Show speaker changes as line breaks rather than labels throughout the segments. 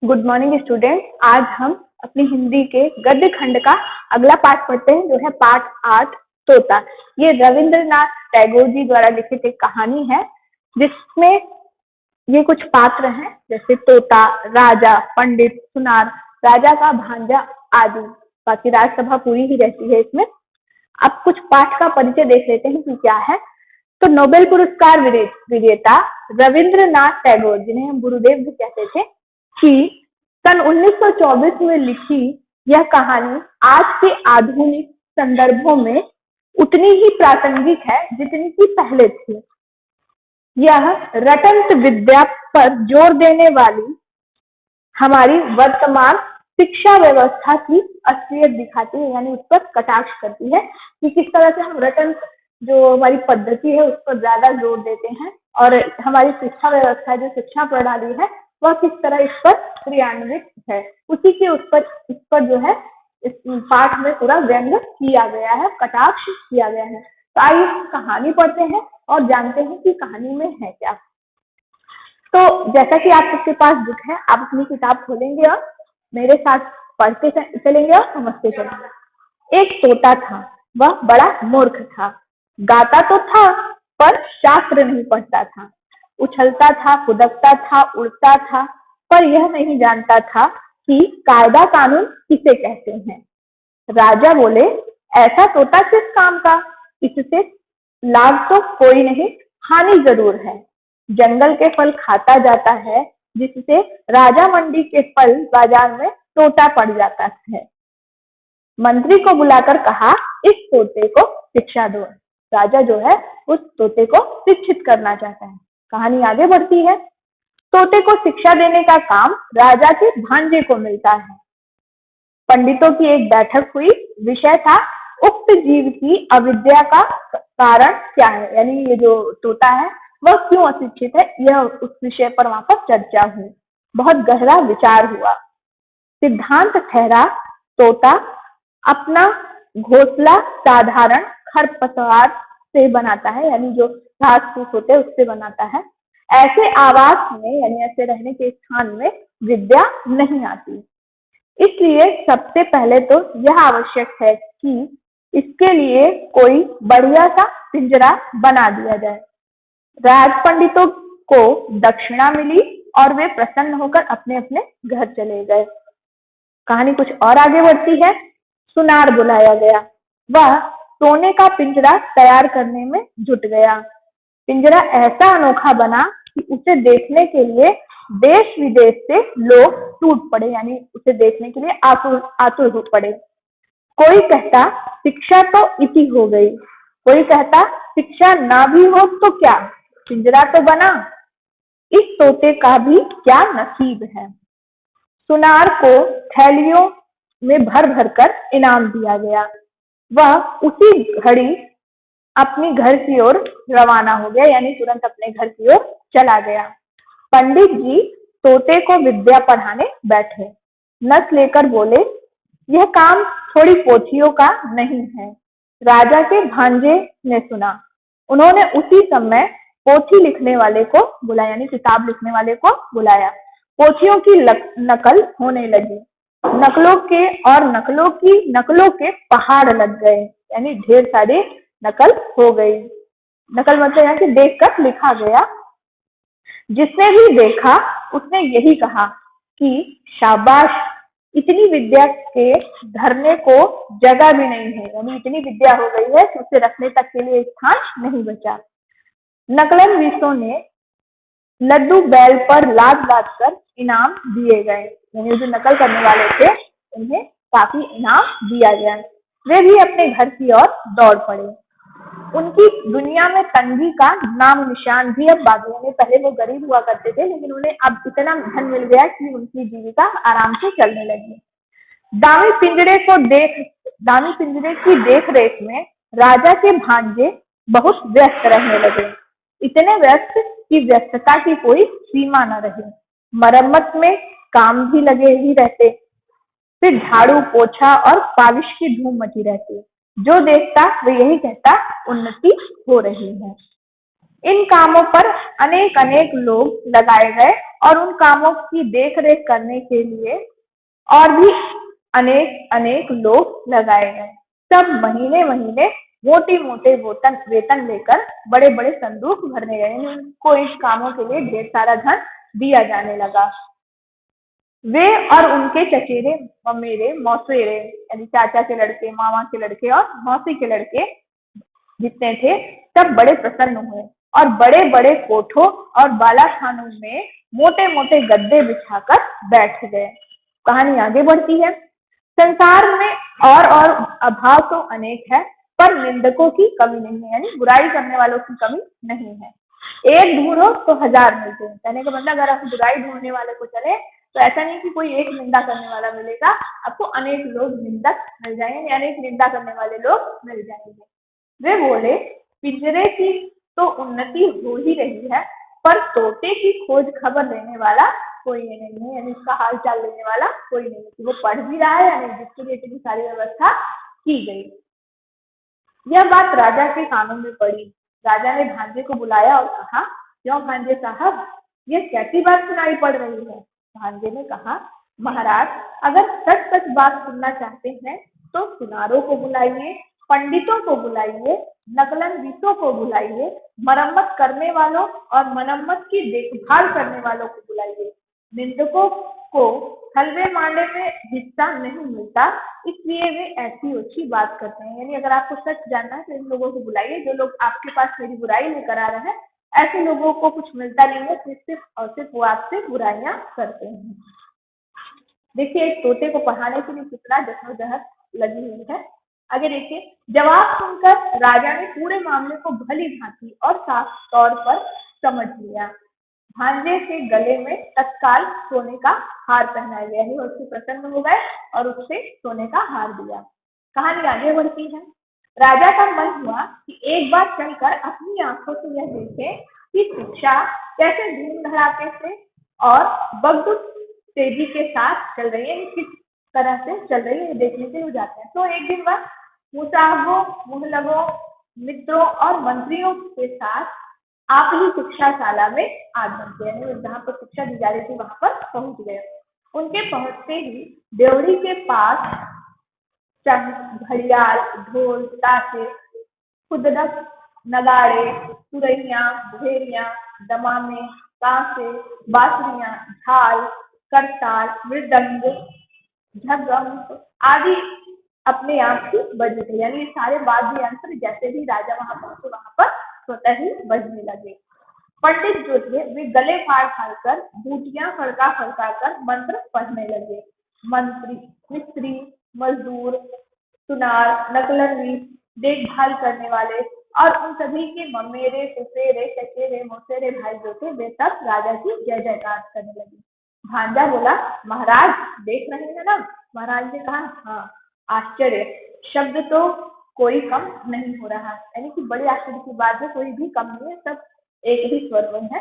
Good morning student. आज हम अपनी हिंदी के गद्य खंड का अगला पाठ पढ़ते हैं, जो है पाठ 8 तोता। ये रविंद्रनाथ टैगोर जी द्वारा लिखित एक कहानी है, जिसमें ये कुछ पात्र हैं, जैसे तोता, राजा, पंडित, सुनार, राजा का भांजा आदि। बाकी राजसभा पूरी ही रहती है इसमें। अब कुछ पाठ का परिचय देख लेते हैं कि क्या है। तो नोबेल पुरस्कार विजेता रविंद्रनाथ टैगोर, जिन्हें हम गुरुदेव भी कहते थे, की सन 1924 में लिखी यह कहानी आज के आधुनिक संदर्भों में उतनी ही प्रासंगिक है जितनी की पहले थी। यह रटंत विद्या पर जोर देने वाली हमारी वर्तमान शिक्षा व्यवस्था की असलियत दिखाती है, यानी उस पर कटाक्ष करती है कि किस तरह से हम रटंत जो हमारी पद्धति है उस पर ज्यादा जोर देते हैं, और हमारी शिक्षा व्यवस्था जो शिक्षा प्रणाली है वह किस तरह इस पर क्रियान्वित है। उसी के इस पर जो है इस पाठ में पूरा व्यंग्य किया गया है, कटाक्ष किया गया है। तो आइए कहानी पढ़ते हैं और जानते हैं कि कहानी में है क्या। तो जैसा कि आप सबके पास बुक है, आप अपनी किताब खोलेंगे और मेरे साथ पढ़ते चलेंगे और समझते चलेंगे। एक तोता था, वह बड़ा मूर्ख था। गाता तो था पर शास्त्र नहीं पढ़ता था। उछलता था, कूदता था, उड़ता था, पर यह नहीं जानता था कि कायदा कानून किसे कहते हैं। राजा बोले, ऐसा तोता किस काम का, इससे लाभ तो कोई नहीं, हानि जरूर है। जंगल के फल खाता जाता है, जिससे राजा मंडी के फल बाजार में तोता पड़ जाता है। मंत्री को बुलाकर कहा, इस तोते को शिक्षा दो। राजा जो है उस तोते को शिक्षित करना चाहता है। कहानी आगे बढ़ती है। तोते को शिक्षा देने का काम राजा के भांजे को मिलता है। पंडितों की एक बैठक हुई। विषय था उक्त जीव की अविद्या का कारण क्या है, यानी ये जो तोता है वह क्यों अशिक्षित है, यह उस विषय पर वहां पर चर्चा हुई। बहुत गहरा विचार हुआ। सिद्धांत ठहरा, तोता अपना घोंसला साधारण खरपतवार से बनाता है, यानी जो घास फूस होते हैं उससे बनाता है। ऐसे आवास में, यानी ऐसे रहने के स्थान में विद्या नहीं आती। इसलिए सबसे पहले तो यह आवश्यक है कि इसके लिए कोई बढ़िया सा पिंजरा बना दिया जाए। राज पंडितों को दक्षिणा मिली और वे प्रसन्न होकर अपने अपने घर चले गए। कहानी कुछ और आगे बढ़ती है। सुनार बुलाया गया। वह सोने का पिंजरा तैयार करने में जुट गया। पिंजरा ऐसा अनोखा बना कि उसे देखने के लिए देश विदेश से लोग टूट पड़े, यानी उसे देखने के लिए आतुर हो पड़े। कोई कहता शिक्षा तो इति हो गई, कोई कहता शिक्षा ना भी हो तो क्या, पिंजरा तो बना। इस तोते का भी क्या नसीब है। सुनार को थैलियों में भर भर कर इनाम दिया गया। वह उसी घड़ी अपनी घर की ओर रवाना हो गया, यानी तुरंत अपने घर की ओर चला गया। पंडित जी तोते को विद्या पढ़ाने बैठे। नस लेकर बोले, यह काम थोड़ी पोथियों का नहीं है। राजा के भांजे ने सुना। उन्होंने उसी समय पोथी लिखने वाले को बुलाया, यानी किताब लिखने वाले को बुलाया। पोथियों की नकल होने लगी। नकलों के पहाड़ लग गए, यानी ढेर सारे नकल हो गई। नकल मतलब यहाँ से देख कर लिखा गया। जिसने भी देखा उसने यही कहा कि शाबाश, इतनी विद्या के धरने को जगह भी नहीं है, यानी इतनी विद्या हो गई है कि उसे रखने तक के लिए स्थान नहीं बचा। नकलन विशों ने लड्डू बैल पर लाद लाद कर इनाम दिए गए, यानी जो नकल करने वाले थे उन्हें काफी इनाम दिया गया। वे भी अपने घर की ओर दौड़ पड़े। उनकी दुनिया में तंगी का नाम निशान भी अब बाकी नहीं। पहले वो गरीब हुआ करते थे, लेकिन उन्हें अब इतना धन मिल गया कि उनकी जीविका आराम से चलने लगी। दामी पिंजरे की देख रेख में राजा के भांजे बहुत व्यस्त रहने लगे। इतने व्यस्त कि व्यस्तता की कोई सीमा न रही। मरम्मत में काम भी लगे ही रहते। फिर झाड़ू, पोछा और पालिश की धूम मची रहती। जो देखता वे यही कहता, उन्नति हो रही है। इन कामों पर अनेक लोग लगाए गए और उन कामों की देख रेख करने के लिए और भी अनेक अनेक लोग लगाए गए। सब महीने महीने मोटे मोटे वेतन वेतन लेकर बड़े बड़े संदूक भरने गए, उनको इस कामों के लिए ढेर सारा धन दिया जाने लगा। वे और उनके चचेरे ममेरे मौसेरे यानी चाचा के लड़के, मामा के लड़के और मौसी के लड़के जितने थे सब बड़े प्रसन्न हुए और बड़े बड़े कोठों और बालाखानों में मोटे मोटे गद्दे बिछाकर बैठ गए। कहानी आगे बढ़ती है। संसार में और अभाव तो अनेक है, पर निंदकों की कमी नहीं है, यानी बुराई करने वालों की कमी नहीं है। एक ढूंढो तो हजार मिलते हैं। कहने का मतलब अगर आप बुराई ढूंढने वाले को चले तो ऐसा नहीं कि कोई एक निंदा करने वाला मिलेगा, आपको अनेक लोग निंदक मिल जाएंगे, अनेक निंदा करने वाले लोग मिल जाएंगे। वे बोले, पिंजरे की तो उन्नति हो ही रही है, पर तोते की खोज खबर लेने वाला कोई नहीं है, यानी इसका हाल चाल लेने वाला कोई नहीं है, वो पढ़ भी रहा है या नहीं, जिसके लिए इतनी सारी व्यवस्था की गई। यह बात राजा के कानों में पड़ी। राजा ने भांजे को बुलाया और कहा, क्यों भांजे साहब, यह कैसी बात सुनाई पड़ रही है? भांजे ने कहा, महाराज, अगर सच सच बात सुनना चाहते हैं तो सुनारों को बुलाइए, पंडितों को बुलाइए, नकलनबीसों को बुलाइए, मरम्मत करने वालों और मरम्मत की देखभाल करने वालों को बुलाइए। निंदकों को हलवे मांडे में हिस्सा नहीं मिलता, इसलिए वे ऐसी ओछी बात करते हैं। यानी अगर आपको सच जानना है तो इन लोगों को बुलाइए, जो लोग आपके पास मेरी बुराई लेकर आ रहे हैं, ऐसे लोगों को कुछ मिलता नहीं है, सिर्फ और सिर्फ वो आपसे बुराइयां करते हैं। देखिए, एक तोते को पढ़ाने के लिए कितना जद्दोजहद लगी हुई है। आगे देखिए, जवाब सुनकर राजा ने पूरे मामले को भली भांति और साफ तौर पर समझ लिया। भांजे के गले में तत्काल सोने का हार पहनाया गया, यानी उससे प्रसन्न हो गए और उससे सोने का हार दिया। कहानी आगे बढ़ती है। राजा का मन हुआ कि एक बार चलकर अपनी आंखों से यह देखे कि शिक्षा कैसे धूम धड़ाके से और बगदुद तेजी के साथ चल रही है, किस तरह से चल रही है, देखने से हो जाते हैं। तो एक दिन वह मुसाहबों, मुहलबों, मित्रों और मंत्रियों के साथ आप ही शिक्षाशाला में आगमन किया, यानी जहाँ पर शिक्षा दी जा रही थी वहां पर पहुंच गए। उनके पहुंचते ही देवड़ी के पास घड़ियाल, ढोल, ताशे, खुदड़क, नगाड़े, सुरैया, भेड़िया, दमामे, कांसे, बांसुरियां, झाल, करताल, मृदंग, झगम आदि अपने आप ही बजने थे, यानी सारे वाद्य यंत्र जैसे ही राजा वहां पहुंचे वहां पर स्वतः ही बजने लगे। पंडित जो थे वे गले फाड़ फाड़ कर, बूटियां फड़का फड़का कर मंत्र पढ़ने लगे। मंत्री, मिस्त्री, मजदूर, सुनार, नकलनबीस, देखभाल करने वाले और उन सभी के ममेरे, फुफेरे, चचेरे, मौसेरे भाई जो थे वे सब राजा की जय जयकार करने लगे। भांजा बोला, महाराज देख रहे हैं ना? महाराज ने कहा, हाँ। आश्चर्य शब्द तो कोई कम नहीं हो रहा, यानी कि बड़े आश्चर्य की बात है, कोई भी कम नहीं है, सब एक ही स्वर में है।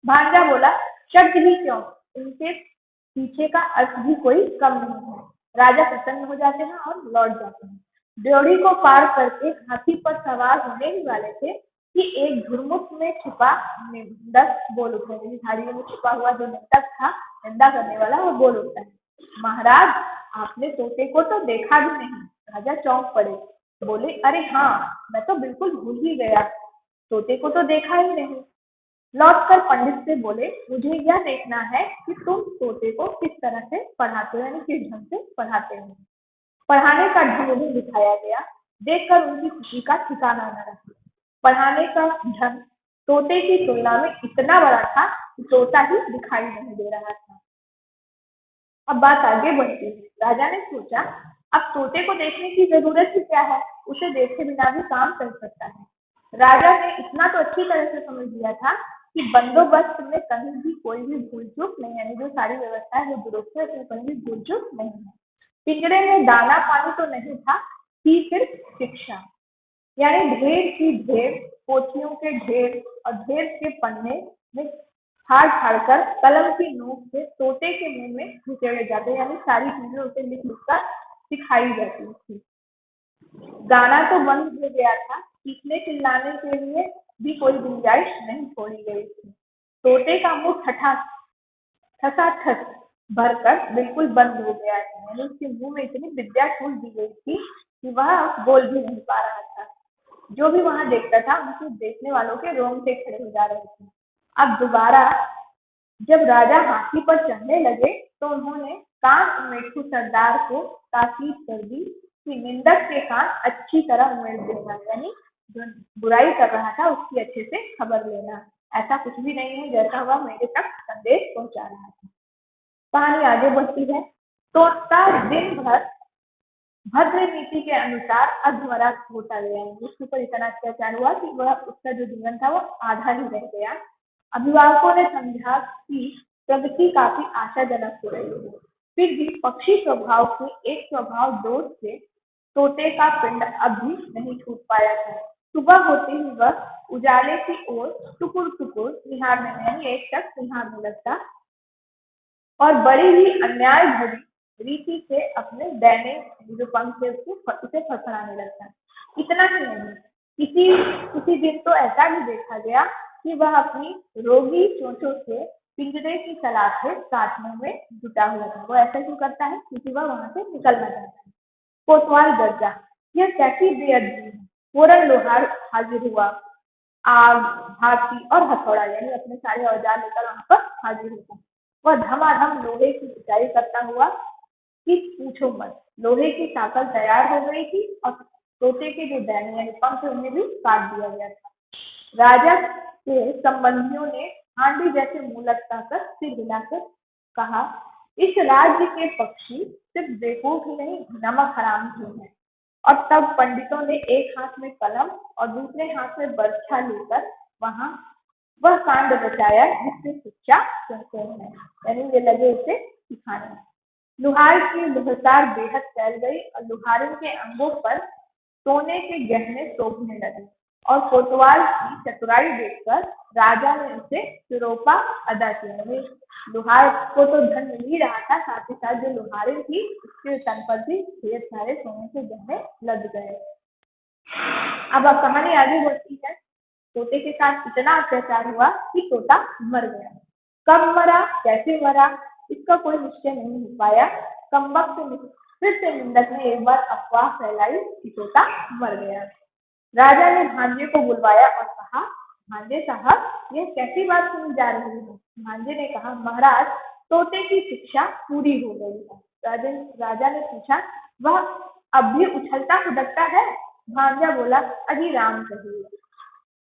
भांजा बोला, शब्द ही क्यों, इनके पीछे का अर्थ भी कोई कम नहीं है। राजा प्रसन्न हो जाते हैं और लौट जाते हैं। ड्योढ़ी को पार करके हाथी पर सवार होने ही वाले थे कि एक झुरमुट में छुपा निंदक बोल उठा, झाड़ियों में छुपा हुआ जो निंदक था, निंदा करने वाला, वो बोल उठा है, महाराज आपने तोते को तो देखा भी नहीं। राजा चौंक पड़े, बोले, अरे हाँ, मैं तो बिल्कुल भूल ही गया, तोते को तो देखा ही नहीं। लौटकर पंडित से बोले, मुझे यह देखना है कि तुम तोते को किस तरह से पढ़ाते हो, यानी किस ढंग से पढ़ाते हो। पढ़ाने का ढंग उन्हें दिखाया गया, देखकर उनकी खुशी का ठिकाना न रहा। पढ़ाने का ढंग तोते की तुलना में इतना बड़ा था कि तोता ही दिखाई नहीं दे रहा था। अब बात आगे बढ़ती है। राजा ने सोचा, अब तोते को देखने की जरूरत ही क्या है, उसे देखे बिना भी काम चल सकता है। राजा ने इतना तो अच्छी तरह से समझ लिया था कि बंदोबस्त में कहीं भी कोई भी भूल चूक नहीं है, जो सारी व्यवस्था है वो दुरुस्त है, उसमें कहीं भी भूल चूक नहीं है। पिंजरे में दाना पानी तो नहीं था, थी सिर्फ शिक्षा, यानी ढेर की ढेर पोथियों के ढेर और ढेर के पन्ने में फाड़ फाड़ कर कलम की नोक से तोते के मुंह में घुसेड़े जाते, यानी सारी चीजें उसे लिख लिख कर सिखाई जाती थी। गाना तो बंद हो गया था, चीखने चिल्लाने के लिए भी कोई गुंजाइश नहीं छोड़ी गई थी। तोते का मुंह ठठा ठसाठस भरकर बिल्कुल बंद हो गया था। यानी उसके मुंह में इतनी विद्या छूट दी गई थी कि वह बोल भी नहीं पा रहा था। जो भी वहां देखता था उनके देखने वालों के रोंगटे खड़े हो जा रहे थे। अब दोबारा जब राजा हाथी पर चढ़ने लगे तो उन्होंने कान उमेठू सरदार को ताकीद कर दी कि निंदक के कान अच्छी तरह उमेड़ देना, यानी जो बुराई कर रहा था उसकी अच्छे से खबर लेना। ऐसा कुछ भी नहीं है जैसा वह मेरे तक संदेश पहुंचा रहा था। कहानी आगे बढ़ती है। तोता दिन भर भद्र नीति के अनुसार अधमरा होता गया। उसके ऊपर इतना अत्याचार हुआ कि वह उसका जो जीवन था वो आधा ही रह गया। अभिभावकों ने समझा कि प्रगति काफी आशाजनक हो रही है, फिर भी पक्षी स्वभाव के एक स्वभाव दोष से तोते का पिंड अब भी नहीं छूट पाया था। सुबह होते ही वह उजाले की ओर टुकुर टुकुर निहारने में, यानी एक शख्स निहारने लगता और बड़ी ही अन्याय भरी रीति से अपने दैनिक जो पंख से उसे फड़फड़ाने लगता। इतना ही नहीं, किसी किसी दिन तो ऐसा भी देखा गया कि वह अपनी रोगी चोंचों से पिंजरे की सलाखें काटने में जुटा हुआ था। वो ऐसा क्यों करता है? क्योंकि वह वहां से निकलना चाहता है। कोतवाल गरजा, यह कैसी बेअदबी है। फौरन लोहार हाजिर हुआ। आग, भाती और हथौड़ा, यानी अपने सारे औजार लेकर वहां पर हाजिर हुआ। वह धमाधम लोहे की पिटाई करता हुआ कि पूछो मत। लोहे की साकल तैयार हो गई थी और तोते के जो दैनी यानी पंख थे उन्हें भी काट दिया गया था। राजा के संबंधियों ने हांडी जैसे मुंह लटकाकर सिर हिलाकर कहा, इस राज्य के पक्षी सिर्फ बेवकूफ ही नहीं नमक हराम भी हैं। और तब पंडितों ने एक हाथ में कलम और दूसरे हाथ में बर्छा लेकर वहां वह कांड रचाया जिससे शिक्षा कहते हैं, यानी ये लगे उसे सिखाने। लुहार की लुहसार बेहद फैल गई और लुहारिन के अंगों पर सोने के गहने शोभने लगे और कोतवाल की चतुराई देखकर राजा ने उसे सिरोपा अदा किया। यानी लुहार को तो धन मिल ही रहा था, साथ ही साथ जो लुहारिन थी उसके तन पर भी ढेर सारे सोने के गहने लग गए। अब कहानी आगे बढ़ती है। तोते के साथ इतना अत्याचार हुआ कि तोता मर गया। कब मरा, कैसे मरा, इसका कोई निश्चय नहीं हो पाया। कमबख्त फिर से निंदक ने एक बार अफवाह फैलाई कि तोता मर गया। राजा ने भांजे को बुलवाया और कहा, भांजे साहब, यह कैसी बात सुनी जा रही है? भांजे ने कहा, महाराज, तोते की शिक्षा पूरी हो गई है। राजा ने पूछा, वह अब भी उछलता खुदकता है? भांजा बोला, अजी राम कहिए।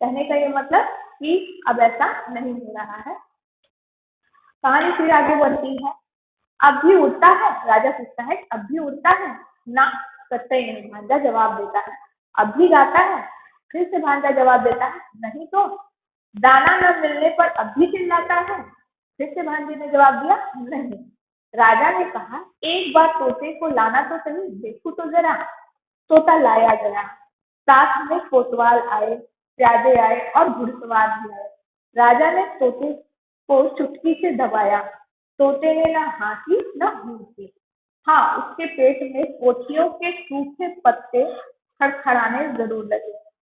कहने का ये मतलब कि अब ऐसा नहीं हो रहा है। कहानी फिर आगे बढ़ती है। अब भी उड़ता है? राजा पूछता है, अब भी उड़ता है? ना, कतई नहीं। भांजा जवाब देता है। अब भी गाता है? फिर से भांजा जवाब देता है, नहीं तो। दाना न मिलने पर अब भी चिल्लाता है? फिर से भांजे ने जवाब दिया, नहीं। राजा ने कहा, एक बार तोते को लाना तो सही, देखो तो जरा। तोता लाया गया। साथ में कोतवाल आए, प्यादे आए और घुड़सवार भी आए। राजा ने तोते को चुटकी से दबाया। तोते ने न हाँकी न भूकी। हाँ, उसके पेट में पोथियों के सूखे पत्ते खड़खड़ाने जरूर लगे।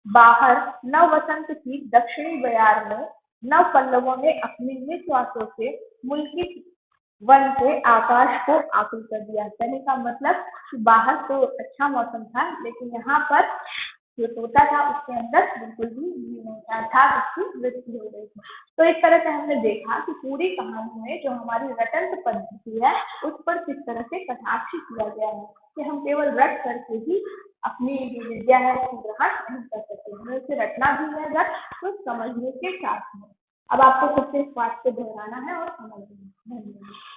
बाहर न वसंत की दक्षिणी बयार में न पल्लवों ने अपने निश्वासों से मुल्की वन के आकाश को आकुल कर दिया। कहने का मतलब कि बाहर तो अच्छा मौसम था, लेकिन यहाँ पर जो तोता था उसके अंदर बिल्कुल भी जीव नहीं था, उसकी मृत्यु हो गई थी। तो इस तरह से हमने देखा कि पूरी कहानी में जो हमारी रटंत पद्धति है उस पर किस तरह से कटाक्ष किया गया है कि हम केवल रट करके ही अपनी जो विद्या है उसको ग्रहण नहीं कर सकते, हमें उसे रटना भी है, रट तो समझने के साथ में। अब आपको खुद से इस बात को दोहराना है और समझना है। धन्यवाद।